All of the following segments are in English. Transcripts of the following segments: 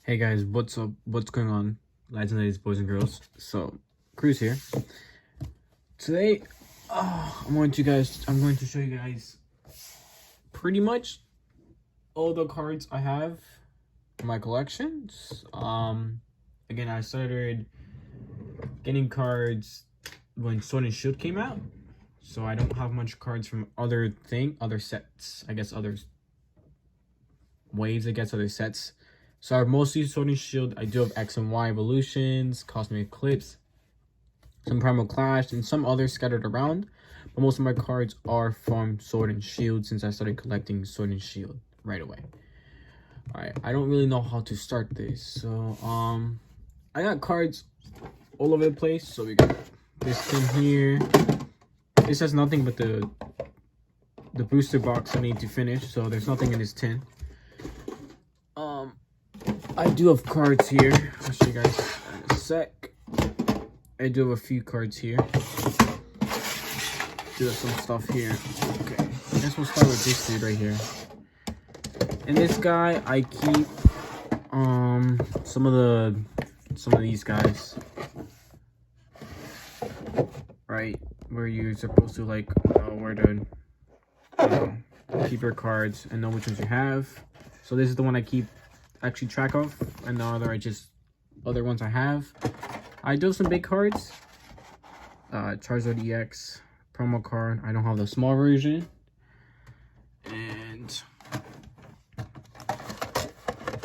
Hey guys, what's up? What's going on, lads and ladies, boys and girls? So, Cruz here. Today, I'm going to show you guys pretty much all the cards I have in my collections. Again, I started getting cards when Sword and Shield came out, so I don't have much cards from other sets. I guess other waves. Other sets. So I have mostly Sword and Shield. I do have X and Y evolutions, Cosmic Eclipse, some Primal Clash, and some others scattered around. But most of my cards are from Sword and Shield since I started collecting Sword and Shield right away. Alright, I don't really know how to start this. So, I got cards all over the place. So we got this thing here. This has nothing but the booster box I need to finish. So there's nothing in this tin. I do have cards here. I'll show you guys in a sec. I do have a few cards here. Do have some stuff here. Okay, I guess we'll start with this dude right here. And this guy, I keep some of these guys. Right, where you're supposed to like know where to keep your cards and know which ones you have. So this is the one I keep actually track of, and the other ones I have. I do have some big cards. Charizard EX promo card. I don't have the small version. And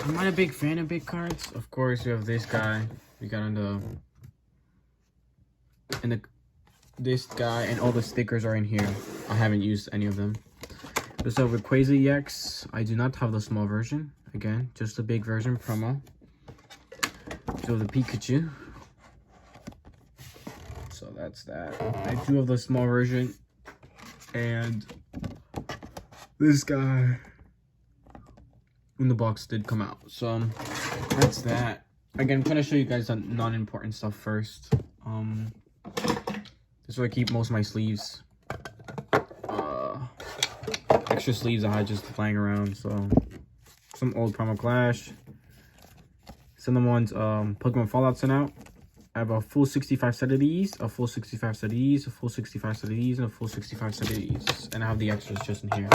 I'm not a big fan of big cards. Of course, we have this guy. We got this guy, and all the stickers are in here. I haven't used any of them. So with Rayquaza EX, I do not have the small version. Again, just the big version promo. So the Pikachu. So that's that. I do have the small version. And this guy when the box did come out. So that's that. Again, I'm going to show you guys the non-important stuff first. This is where I keep most of my sleeves. Extra sleeves I had just flying around. So some old Primal Clash. Some of the ones Pokemon Fallout sent out. I have a full 65 set of these, a full 65 set of these, a full 65 set of these, and a full 65 set of these. And I have the extras just in here.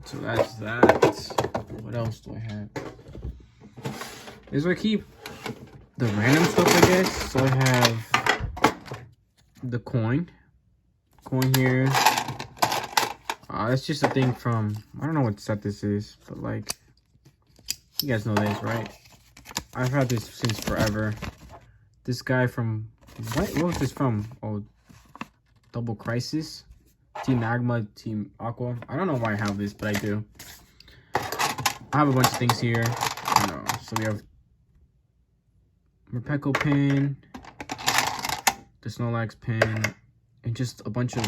So that's that. What else do I have? This is where I keep the random stuff, I guess. So I have the coin here. That's just a thing from, I don't know what set this is, but like, you guys know this, right? I've had this since forever. This guy from, what was this from? Oh, Double Crisis? Team Magma, Team Aqua. I don't know why I have this, but I do. I have a bunch of things here. So we have Morpeko pin, the Snorlax pin, and just a bunch of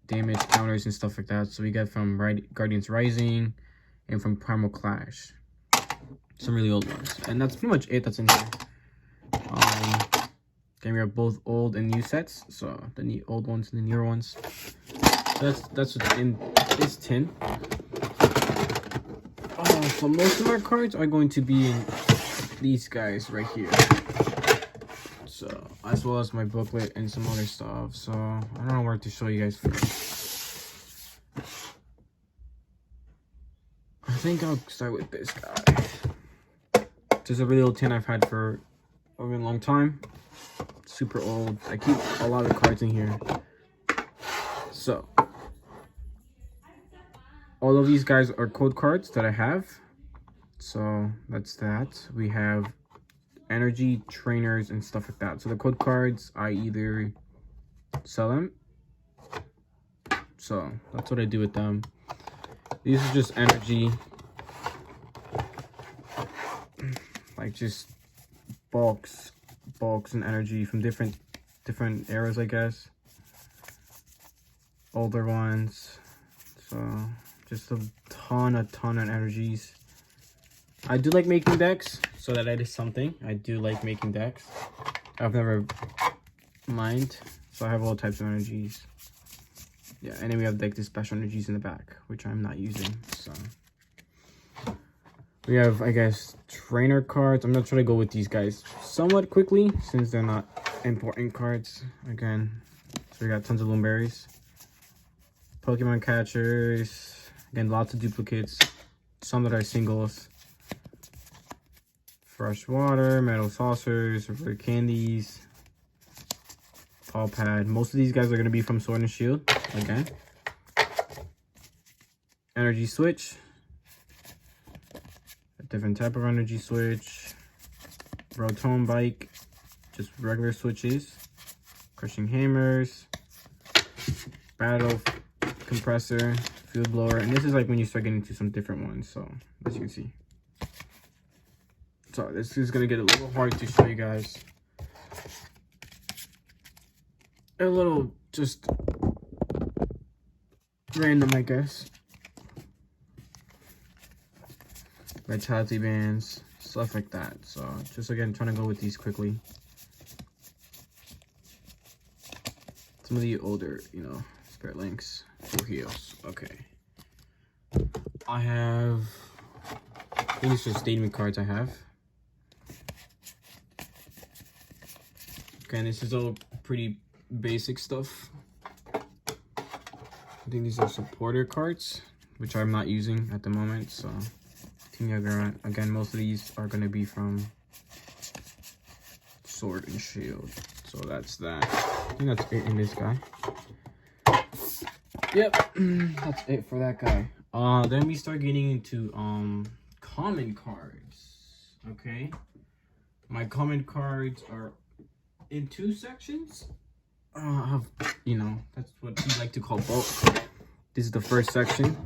damage counters and stuff like that. So we got from Guardians Rising and from Primal Clash. Some really old ones. And that's pretty much it that's in here. Then we have both old and new sets. So the old ones and the newer ones. So that's what's in this tin. So most of our cards are going to be in these guys right here. So, as well as my booklet and some other stuff. So, I don't know where to show you guys first. I think I'll start with this guy. This is a really old tin I've had for a really long time. Super old. I keep a lot of cards in here. So, all of these guys are code cards that I have. So, that's that. We have energy trainers and stuff like that. So the code cards, I either sell them. So that's what I do with them. These are just energy, like just bulks and energy from different eras, I guess. Older ones. So just a ton of energies. I do like making decks, so that is something. I do like making decks. I've never mind, so I have all types of energies. Yeah, and then we have like the special energies in the back, which I'm not using. So We have, I guess, trainer cards. I'm gonna try to go with these guys somewhat quickly since they're not important cards. Again, so we got tons of Loomberries. Pokemon catchers. Again, lots of duplicates. Some that are singles. Fresh water, metal saucers, rare candies. Paw pad. Most of these guys are gonna be from Sword and Shield. Again. Energy switch. A different type of energy switch. Rotom bike. Just regular switches. Crushing hammers. Battle compressor. Field blower. And this is like when you start getting into some different ones. So as you can see. So this is gonna get a little hard to show you guys. A little just random, I guess. Vitality bands, stuff like that. So just again trying to go with these quickly. Some of the older, you know, Spirit Links, Full Heals. Okay. I have, I think it's just stadium cards I have. Okay, and this is all pretty basic stuff. I think these are supporter cards, which I'm not using at the moment, so Team Yagura. Again, most of these are going to be from Sword and Shield. So that's that. I think that's it in this guy. Yep, that's it for that guy. Then we start getting into common cards. Okay. My common cards are in two sections. You know, that's what we like to call bulk. This is the first section.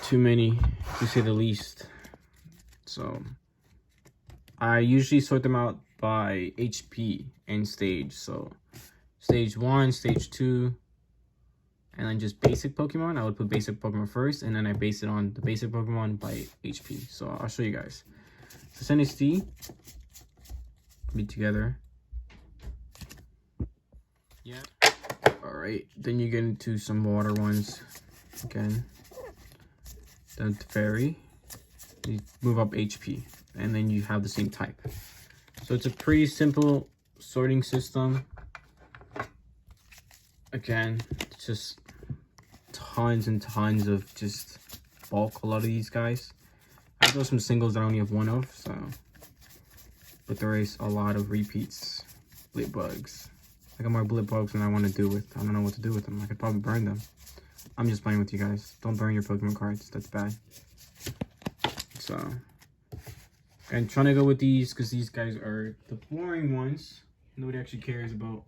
Too many to say the least. So I usually sort them out by HP and stage. So stage 1, stage 2, and then just basic Pokemon. I would put basic Pokemon first, and then I base it on the basic Pokemon by HP. So I'll show you guys. So Senesti be together. Yeah. All right. Then you get into some water ones again. Then Fairy. You move up HP, and then you have the same type. So it's a pretty simple sorting system. Again, it's just tons and tons of just bulk. A lot of these guys. I have some singles that I only have one of, so. But there is a lot of repeats. Blitbugs. I got more Blitbugs than I want to do with. I don't know what to do with them. I could probably burn them. I'm just playing with you guys. Don't burn your Pokemon cards. That's bad. So, I'm trying to go with these because these guys are the boring ones. Nobody actually cares about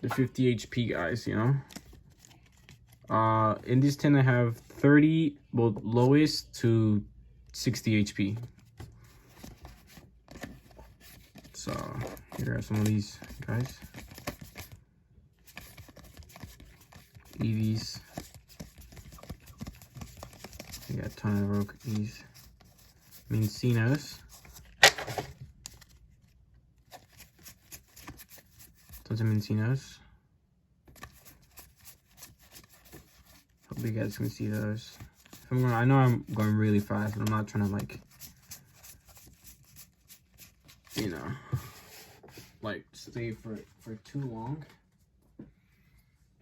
the 50 HP guys, you know. In this 10 I have 30, well, lowest to 60 HP. So here are some of these guys. Eevees. We got a ton of Rokies. Mincinos. Tons of Mincinos. Hope you guys can see those. I know I'm going really fast, but I'm not trying to like, you know, like stay for too long.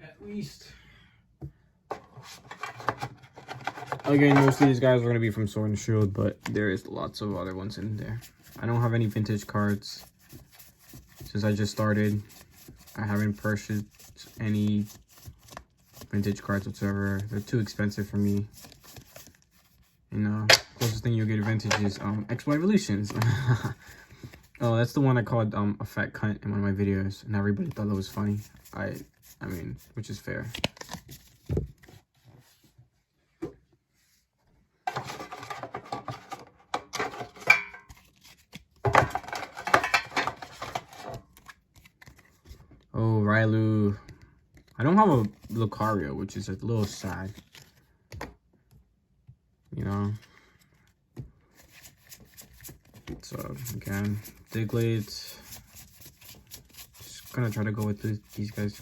At least. Again, most of these guys are going to be from Sword and Shield, but there is lots of other ones in there. I don't have any vintage cards. Since I just started, I haven't purchased any vintage cards whatsoever. They're too expensive for me. You know, closest thing you'll get vintage is X-Y Evolutions. Oh, that's the one I called a fat cunt in one of my videos, and everybody thought that was funny. I mean, which is fair. Oh, Railu. I don't have a Lucario, which is a little sad. You know. So again, Diglett. Just gonna try to go with these guys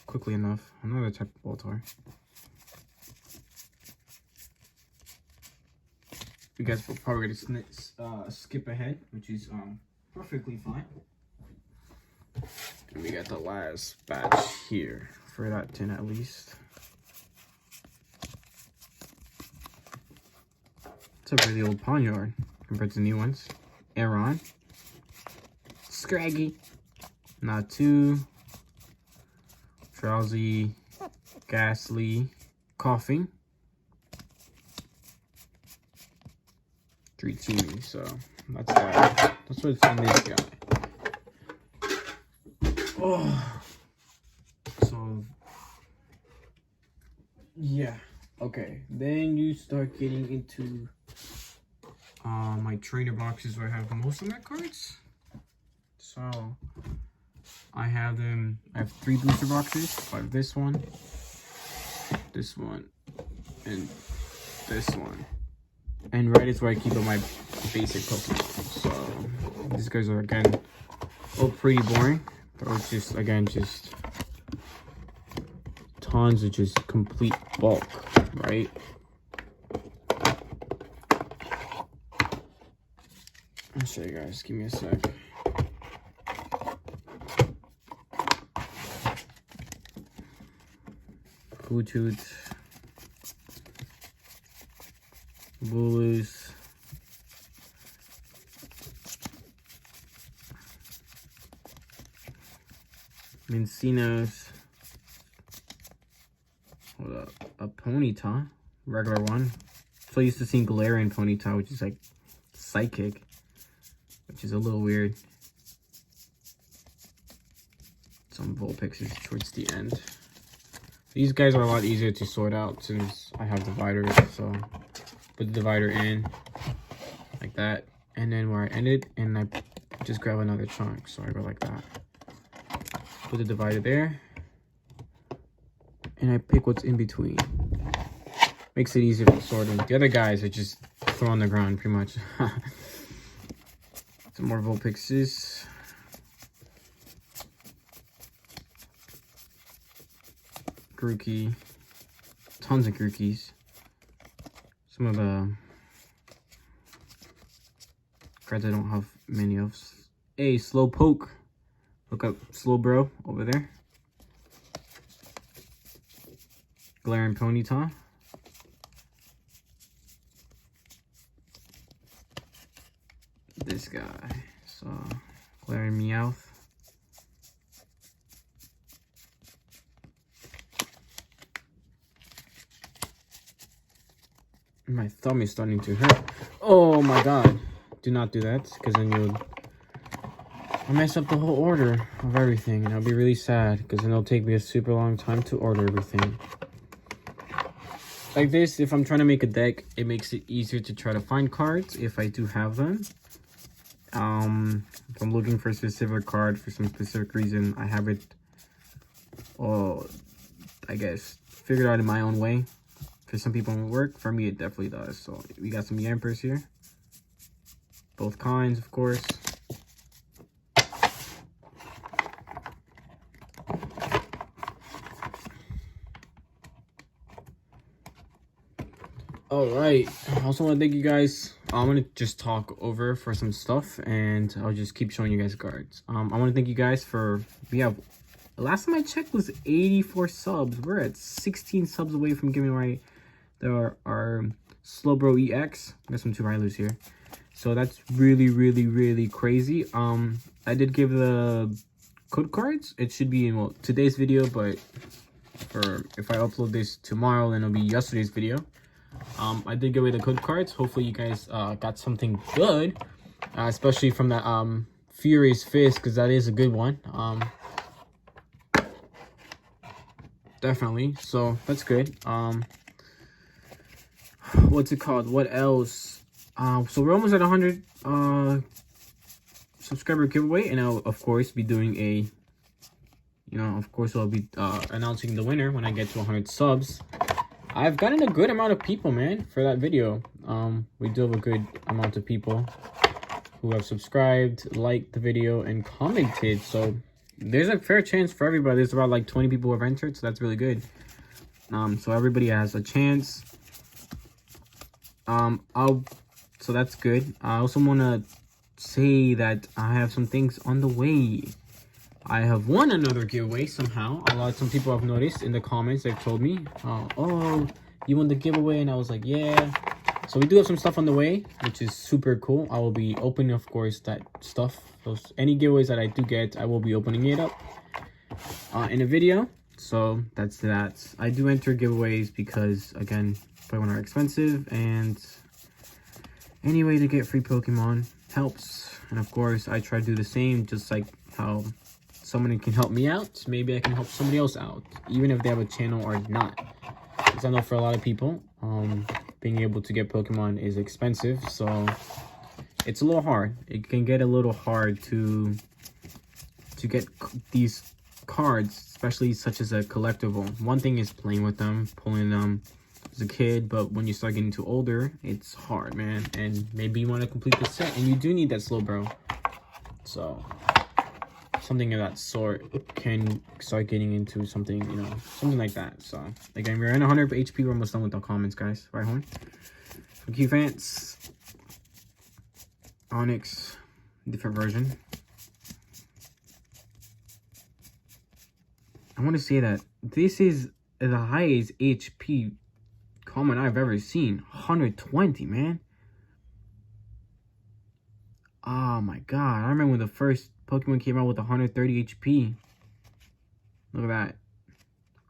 quickly enough. Another type of Voltorb. you guys will probably skip ahead, which is perfectly fine. And we got the last batch here for that tin at least. It's a really old Pawniard compared to new ones. Aron, Scraggy, Natu, Drowsy, Ghastly, Coughing, Dreaming. So that's that. That's what's in this guy. Oh, so yeah, okay. Then you start getting into my trainer boxes where I have most of my cards. So I have 3 booster boxes. I have this one, and this one. And right is where I keep all my basic Pokemon. So these guys are again all pretty boring. Or just tons of just complete bulk, right? I'll show you guys. Give me a sec. Bluetooth, Bulus, Mincinos, hold up, a Ponyta, regular one. So used to seeing Galarian Ponyta, which is like psychic, which is a little weird. Some Vulpixes towards the end. These guys are a lot easier to sort out since I have dividers. So put the divider in like that, and then where I ended, and I just grab another chunk. So I go like that. Put the divider there, and I pick what's in between. Makes it easier for sorting. The other guys are just thrown on the ground pretty much. Some more Vulpixes. Grookey. Tons of Grookeys. Some of the cards I don't have many of. Hey, Slowpoke. Look up Slowbro over there. Galarian Ponyta. This guy. So, Galarian Meowth. My thumb is starting to hurt. Oh my god. Do not do that, because then you'll mess up the whole order of everything, and I'll be really sad, because then it'll take me a super long time to order everything. Like this, if I'm trying to make a deck, it makes it easier to try to find cards if I do have them. If I'm looking for a specific card for some specific reason, I have it, I guess, figured out in my own way. For some people it won't work. For me, it definitely does. So we got some Yampers here. Both kinds, of course. Alright, I also want to thank you guys. I'm going to just talk over for some stuff, and I'll just keep showing you guys cards. I want to thank you guys for, last time I checked was 84 subs. We're at 16 subs away from giving away our Slowbro EX. Got some 2 Rylus here. So that's really, really, really crazy. I did give the code cards. It should be in, well, today's video, but if I upload this tomorrow, then it'll be yesterday's video. I did give away the code cards. Hopefully you guys got something good, especially from that Furious Fist, because that is a good one. Definitely. So that's good. What's it called? What else? So we're almost at 100 subscriber giveaway, and I'll of course be doing a, of course I'll be announcing the winner when I get to 100 subs. I've gotten a good amount of people, man, for that video. We do have a good amount of people who have subscribed, liked the video, and commented. So there's a fair chance for everybody. There's about like 20 people who have entered, so that's really good. So everybody has a chance. I'll so that's good. I also want to say that I have some things on the way. I have won another giveaway somehow. Some people have noticed in the comments. They've told me, oh, you won the giveaway, and I was like, yeah. So we do have some stuff on the way, which is super cool. I will be opening, of course, that stuff. Any giveaways that I do get, I will be opening it up in a video. So that's that. I do enter giveaways because, again, Pokemon are expensive, and any way to get free Pokemon helps. And of course, I try to do the same, just like how someone can help me out. Maybe I can help somebody else out, even if they have a channel or not. Because I know for a lot of people, being able to get Pokemon is expensive, so it's a little hard. It can get a little hard to get these cards, especially such as a collectible. One thing is playing with them, pulling them as a kid, but when you start getting too older, it's hard, man. And maybe you want to complete the set, and you do need that Slowbro. So something of that sort can start getting into something, you know, something like that. So again, we're in 100 HP. We're almost done with the comments, guys. Right, Horn? For Q-Fans, Onyx, different version. I want to say that this is the highest HP common I've ever seen. 120, man. Oh my god. I remember when the first Pokemon came out with 130 HP. Look at that.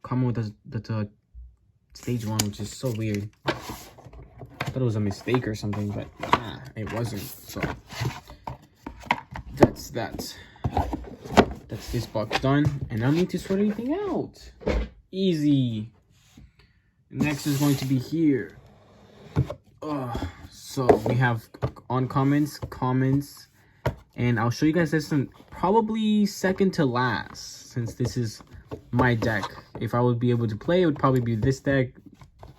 Common with the stage 1, which is so weird. I thought it was a mistake or something, but nah, it wasn't. So that's that. That's this box done. And I don't need to sort anything out. Easy. Next is going to be here. So we have uncommons, commons, and I'll show you guys this one probably second to last, since this is my deck. If I would be able to play, it would probably be this deck.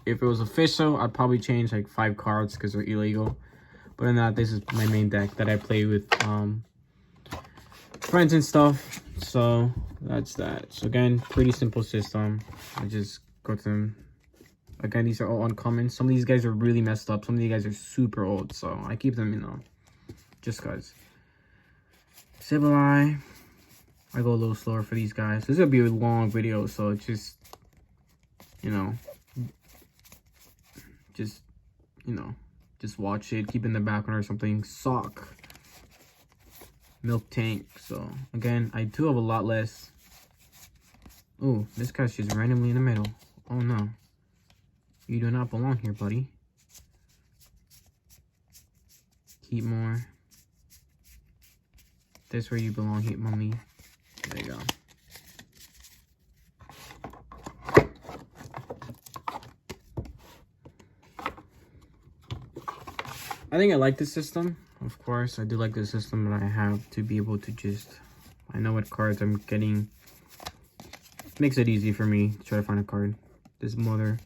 If it was official, I'd probably change like 5 cards because they're illegal. But in that, this is my main deck that I play with friends and stuff. So that's that. So again, pretty simple system. I just go to them. Again, these are all uncommon. Some of these guys are really messed up. Some of these guys are super old. So I keep them, you know, just because. Sableye. I go a little slower for these guys. This is going to be a long video. So it's just, you know, just watch it. Keep it in the background or something. Sock. Milk Tank. So again, I do have a lot less. Ooh, this guy's just randomly in the middle. Oh no. You do not belong here, buddy. Keep more. That's where you belong, Hit Mummy. There you go. I think I like this system. Of course, I do like the system that I have to be able to just... I know what cards I'm getting. Makes it easy for me to try to find a card. This mother...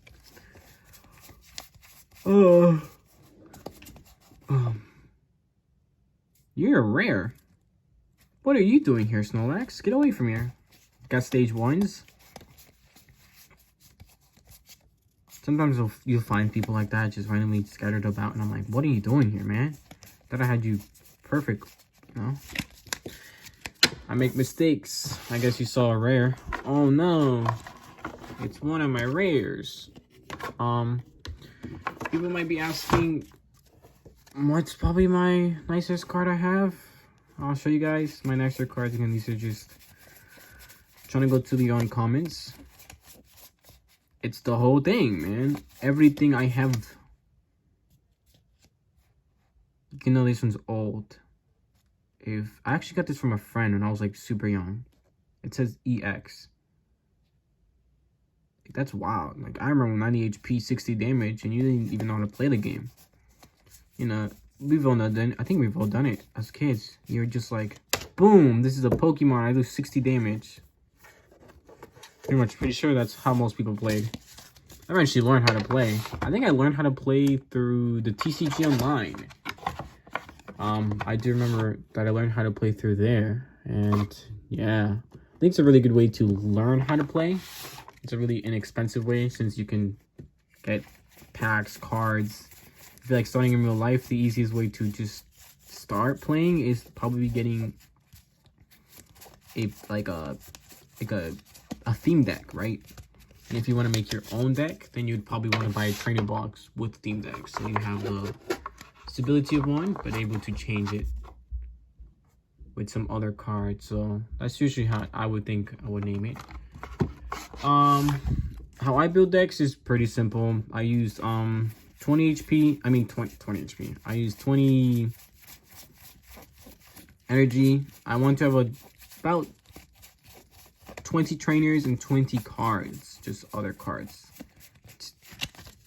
You're rare. What are you doing here, Snorlax? Get away from here. Got stage 1s. Sometimes you'll find people like that just randomly scattered about, and I'm like, what are you doing here, man? Thought I had you perfect, you know? I make mistakes. I guess you saw a rare. Oh no. It's one of my rares. People might be asking, what's probably my nicest card I have? I'll show you guys my nicer cards. Again, these are just trying to go to the uncommons. It's the whole thing, man. Everything I have. You know, this one's old. I actually got this from a friend when I was like super young. It says EX. That's wild. Like, I remember 90 HP, 60 damage, and you didn't even know how to play the game. You know, we've all done. I think we've all done it as kids. You're just like, boom, this is a Pokemon. I do 60 damage. Pretty sure that's how most people played. I eventually learned how to play. I think I learned how to play through the TCG Online. I do remember that I learned how to play through there. And yeah, I think it's a really good way to learn how to play. It's a really inexpensive way, since you can get packs, cards feel like starting in real life, the easiest way to just start playing is probably getting a theme deck, right? And if you want to make your own deck, then you'd probably want to buy a trainer box with theme deck, so you have the stability of one, but able to change it with some other cards. So that's usually how I would think I would name it. How I build decks is pretty simple. I use 20 HP. I mean 20 HP. I use 20 energy. I want to have about 20 trainers and 20 cards, just other cards,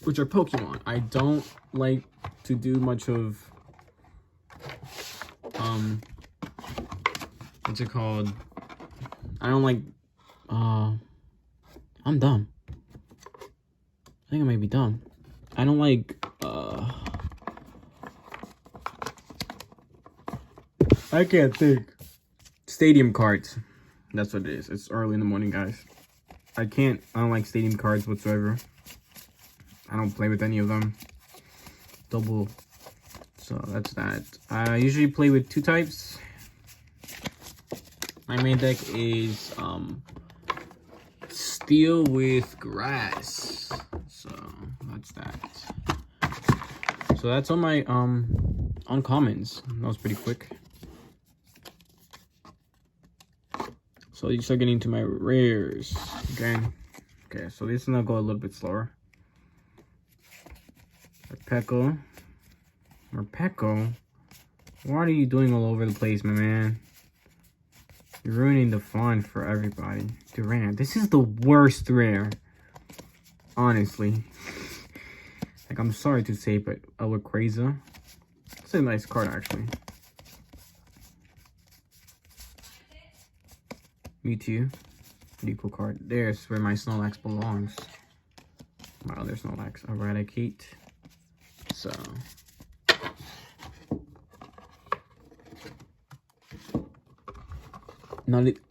which are Pokemon. I don't like to do much of what's it called? I don't like I'm dumb. I think I might be dumb. I don't like I can't think. Stadium cards. That's what it is. It's early in the morning, guys. I don't like stadium cards whatsoever. I don't play with any of them. Double. So that's that. I usually play with 2 types. My main deck is steel with grass. So that's that. So that's all my uncommons. That was pretty quick. So you start getting to my rares again. Okay, so this is gonna go a little bit slower. Morpeko, what are you doing all over the place, my man? You're ruining the fun for everybody. Durant, this is the worst rare, honestly. Like, I'm sorry to say, but Rayquaza, it's a nice card actually. Mewtwo, pretty cool card. There's where my Snorlax belongs. My other Snorlax, Eradicate. So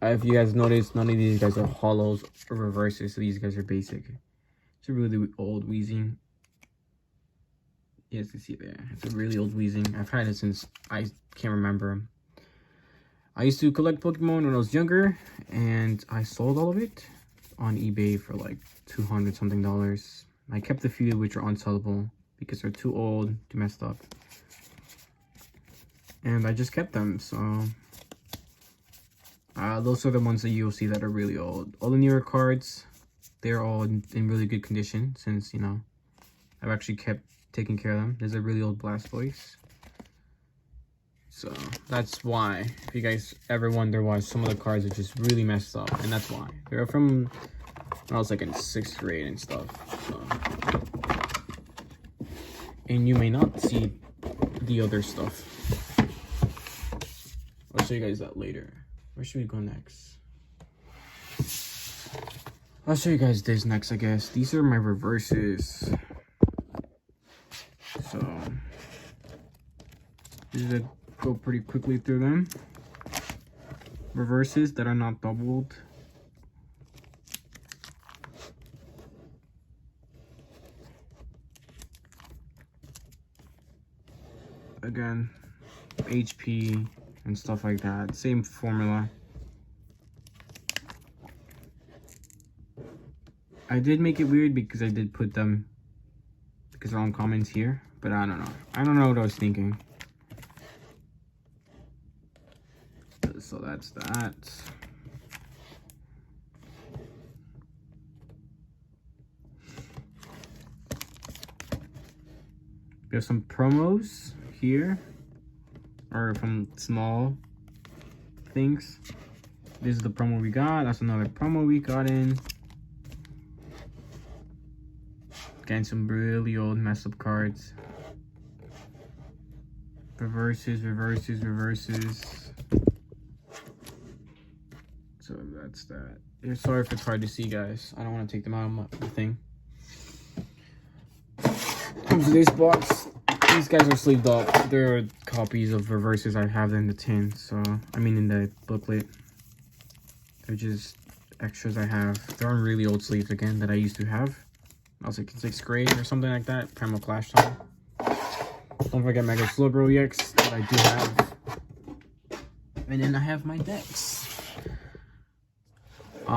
if you guys noticed, none of these guys are holos or reverses, so these guys are basic. It's a really old Weezing. You guys can see there. It's a really old Weezing. I've had it since I can't remember. I used to collect Pokemon when I was younger, and I sold all of it on eBay for like $200 something. I kept a few which are unsellable because they're too old, too messed up. And I just kept them, so those are the ones that you'll see that are really old. All the newer cards, they're all in really good condition since, you know, I've actually kept taking care of them. There's a really old Blastoise. So that's why, if you guys ever wonder why some of the cards are just really messed up, and that's why. They're from when I was like in 6th grade and stuff. So. And you may not see the other stuff. I'll show you guys that later. Where should we go next? I'll show you guys this next, I guess. These are my reverses. So, these are go pretty quickly through them. Reverses that are not doubled. Again, HP and stuff like that. Same formula. I did make it weird because I did put them because they're on comments here, but I don't know. I don't know what I was thinking. So that's that. We have some promos here, or from small things. This is the promo we got. That's another promo we got in. Getting some really old messed up cards. Reverses. So that's that. Sorry if it's hard to see, guys. I don't want to take them out of the thing. Comes to this box. These guys are sleeved up. They're copies of reverses I have in the tin. So, I mean in the booklet. They're just extras I have. They're on really old sleeves again that I used to have. I was like in 6th grade or something like that. Primal Clash time. Don't forget Mega Slowbro EX that I do have. And then I have my decks.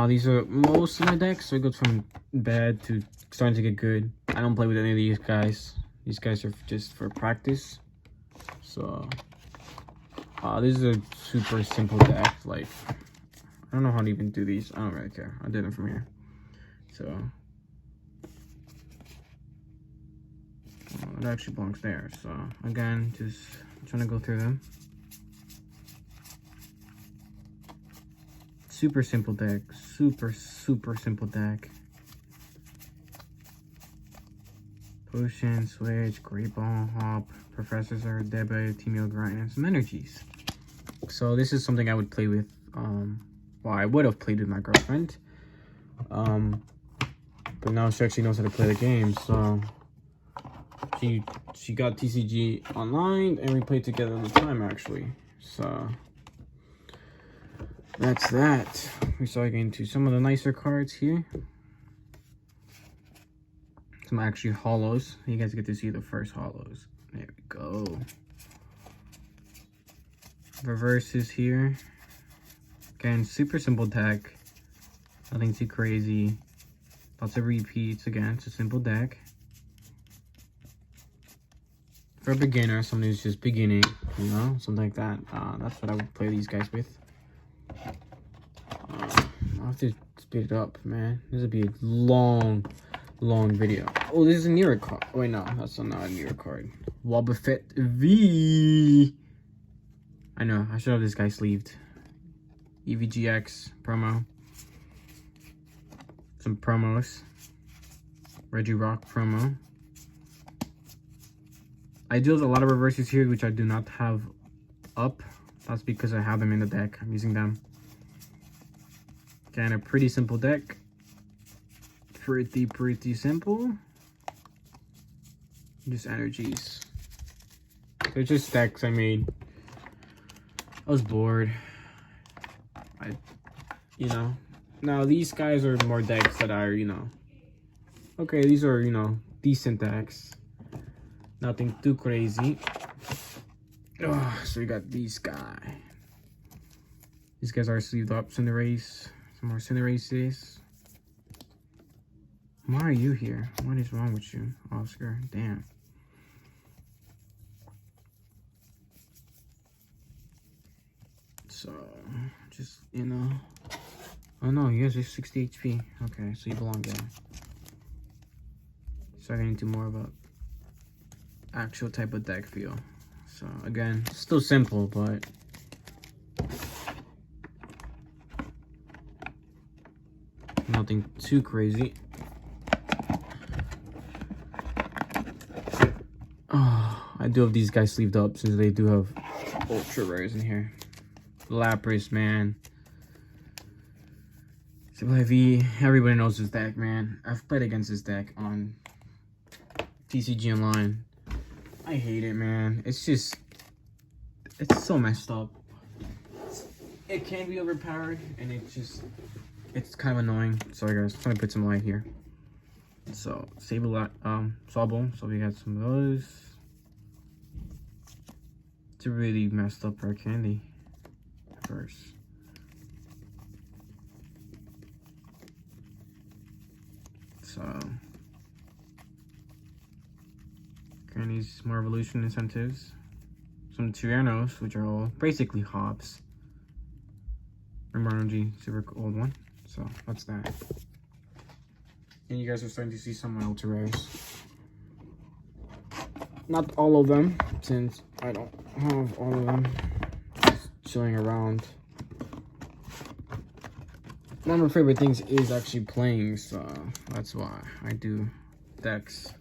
These are most of my decks, so it goes from bad to starting to get good. I don't play with any of these guys. These guys are just for practice. So, this is a super simple deck. Like, I don't know how to even do these. I don't really care. I did them from here. So, it actually belongs there. So, again, just trying to go through them. Super simple deck. Super simple deck. Potion, Switch, Great Ball, Hop, Professor Zero, Debit, Team Grind, and some energies. So this is something I would play with, well, I would have played with my girlfriend. But now she actually knows how to play the game, so she got TCG online, and we played together all the time, actually. So that's that. We start getting into some of the nicer cards here. Some actually hollows. You guys get to see the first hollows. There we go. Reverses here. Again, super simple deck. Nothing too crazy. Lots of repeats. Again, it's a simple deck. For a beginner, somebody who's just beginning, you know, something like that. That's what I would play these guys with. I'll have to speed it up, man. This would be a long video. Oh, this is a Nero card. Wait, no, that's not a Nero card. Wobbuffet V. I know, I should have this guy sleeved. EVGX promo. Some promos. Regirock promo. I do have a lot of reverses here, which I do not have up. That's because I have them in the deck. I'm using them. Again, a pretty simple deck. Pretty simple. Just energies. They're just decks I made. I was bored. You know. Now these guys are more decks that are, you know. Okay, these are, you know, decent decks. Nothing too crazy. Oh, so we got these guys. These guys are sleeved up. Cinderace. Some more Cinderaces. Why are you here? What is wrong with you, Oscar? Damn. So, just, you know. Oh no, you guys are 60 HP. Okay, so you belong there. So I get into more of a actual type of deck feel. So again, still simple, but nothing too crazy. Oh, I do have these guys sleeved up since they do have ultra rares in here. Lapras, man. Triple V, everybody knows this deck, man. I've played against this deck on TCG Online. I hate it, man. It's just, it's so messed up. It can be overpowered, and it's kind of annoying. Sorry guys, I'm trying to put some light here. So, Sableye, Sobble, so we got some of those. It's a really messed up rare candy first. So, Granny's more evolution incentives. Some Tyrannos, which are all basically hops. Remonology, super old one. So, that's that. And you guys are starting to see some of my ultra rares. Not all of them, since I don't have all of them just chilling around. One of my favorite things is actually playing, so that's why I do decks.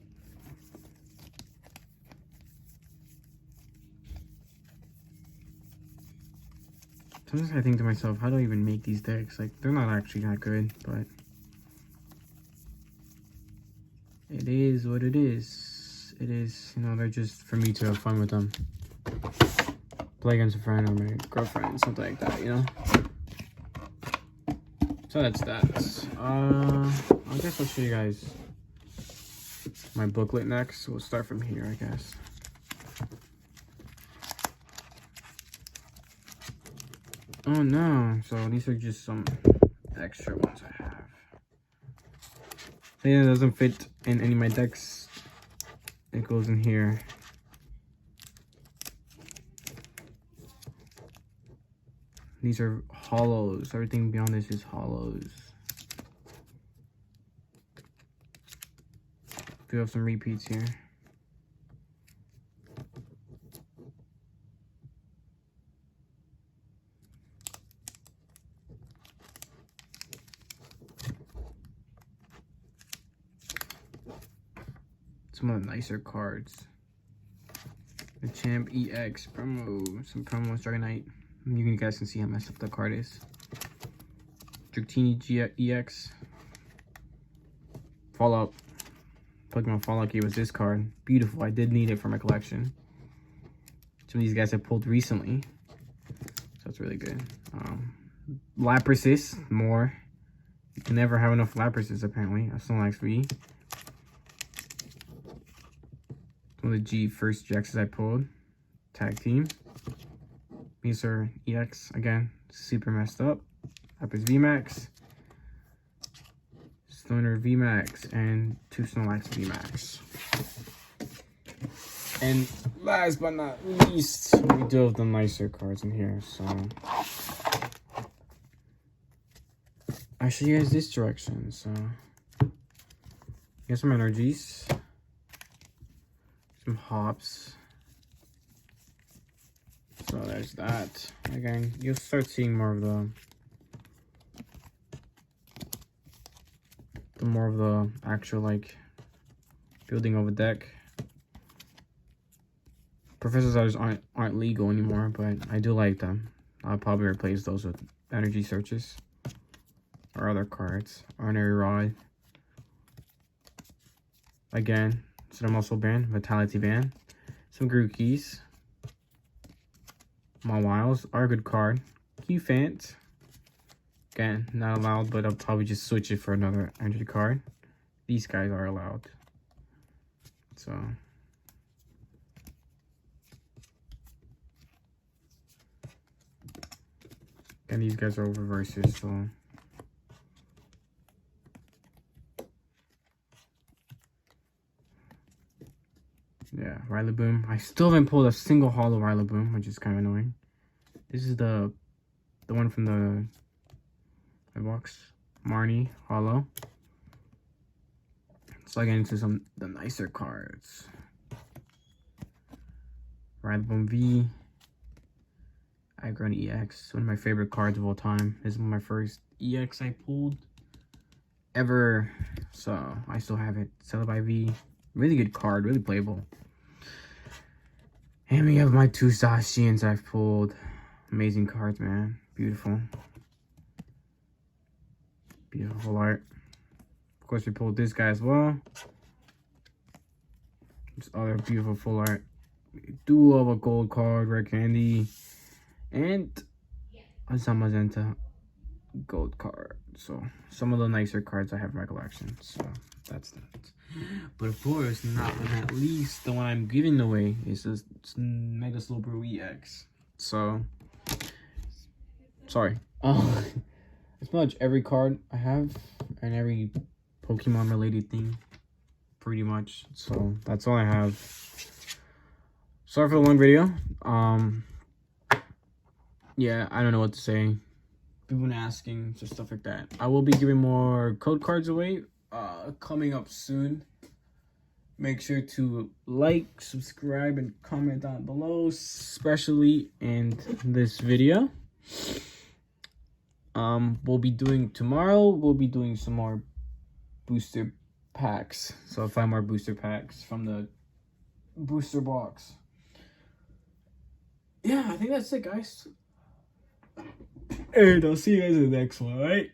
Sometimes I think to myself, how do I even make these decks? Like, they're not actually that good, but it is what it is. It is, you know, they're just for me to have fun with them. Play against a friend or my girlfriend, something like that, you know? So that's that. I guess I'll show you guys my booklet next. We'll start from here, I guess. Oh no, so these are just some extra ones I have. Yeah, it doesn't fit in any of my decks. It goes in here. These are hollows. Everything beyond this is hollows. We have some repeats here. Some of the nicer cards. The Champ EX promo. Some promos, Dragonite. You guys can see how messed up the card is. Dratini EX. Fallout. Pokemon Fallout gave us this card. Beautiful. I did need it for my collection. Some of these guys I pulled recently. So it's really good. Laprasis. More. You can never have enough Laprasis, apparently. A Snorlax V. One of the G first Jaxes I pulled. Tag team. These are EX again, super messed up. Lapras VMAX, Stoner VMAX, and 2 Snorlax VMAX. And last but not least, we do have the nicer cards in here. So I show you guys this direction. So here's some energies, some hops. So there's that. Again, you'll start seeing more of the actual like building of a deck. Professor's Hours aren't legal anymore, but I do like them. I'll probably replace those with energy searches or other cards. Ordinary Rod. Again, Soda Muscle Band, Vitality Band, some Grookey's. Mawiles are a good card. Qfant. Again, not allowed, but I'll probably just switch it for another energy card. These guys are allowed. So. And these guys are reverses, so. Yeah, Rillaboom. I still haven't pulled a single holo Rillaboom, which is kind of annoying. This is the one from the box. Marnie holo. So I get into the nicer cards. Rillaboom V. Aggron EX. One of my favorite cards of all time. This is one of my first EX I pulled ever. So I still have it. Celebi V. Really good card, really playable. And we have my 2 Zacians I've pulled. Amazing cards, man. Beautiful. Beautiful art. Of course, we pulled this guy as well. This other beautiful full art. We do love a gold card, Rare Candy, and a Zamazenta gold card. So, some of the nicer cards I have in my collection. So, that's that. But of course, not at least, the one I'm giving away is this Mega Slowbro EX. So, sorry. It's pretty much every card I have and every Pokemon related thing, pretty much. So that's all I have. Sorry for the long video. Yeah, I don't know what to say. People been asking, so stuff like that. I will be giving more code cards away coming up soon. Make sure to like, subscribe, and comment down below, especially in this video. We'll be doing tomorrow. We'll be doing some more booster packs. So 5 more booster packs from the booster box. Yeah, I think that's it, guys. And I'll see you guys in the next one, alright?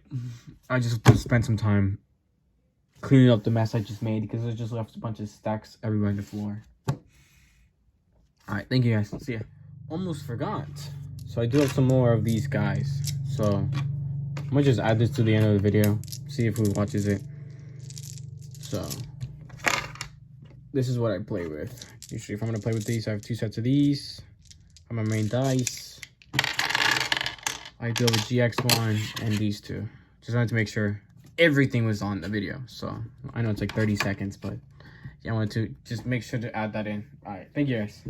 I just spent some time cleaning up the mess I just made because I just left a bunch of stacks everywhere on the floor. Alright, thank you guys. See ya. Almost forgot. So I do have some more of these guys. So I'm gonna just add this to the end of the video. See if who watches it. So this is what I play with. Usually if I'm gonna play with these, I have 2 sets of these. On my main dice. I do have a GX1 and these two. Just wanted to make sure everything was on the video. So I know it's like 30 seconds, but yeah, I wanted to just make sure to add that in. All right, thank you guys.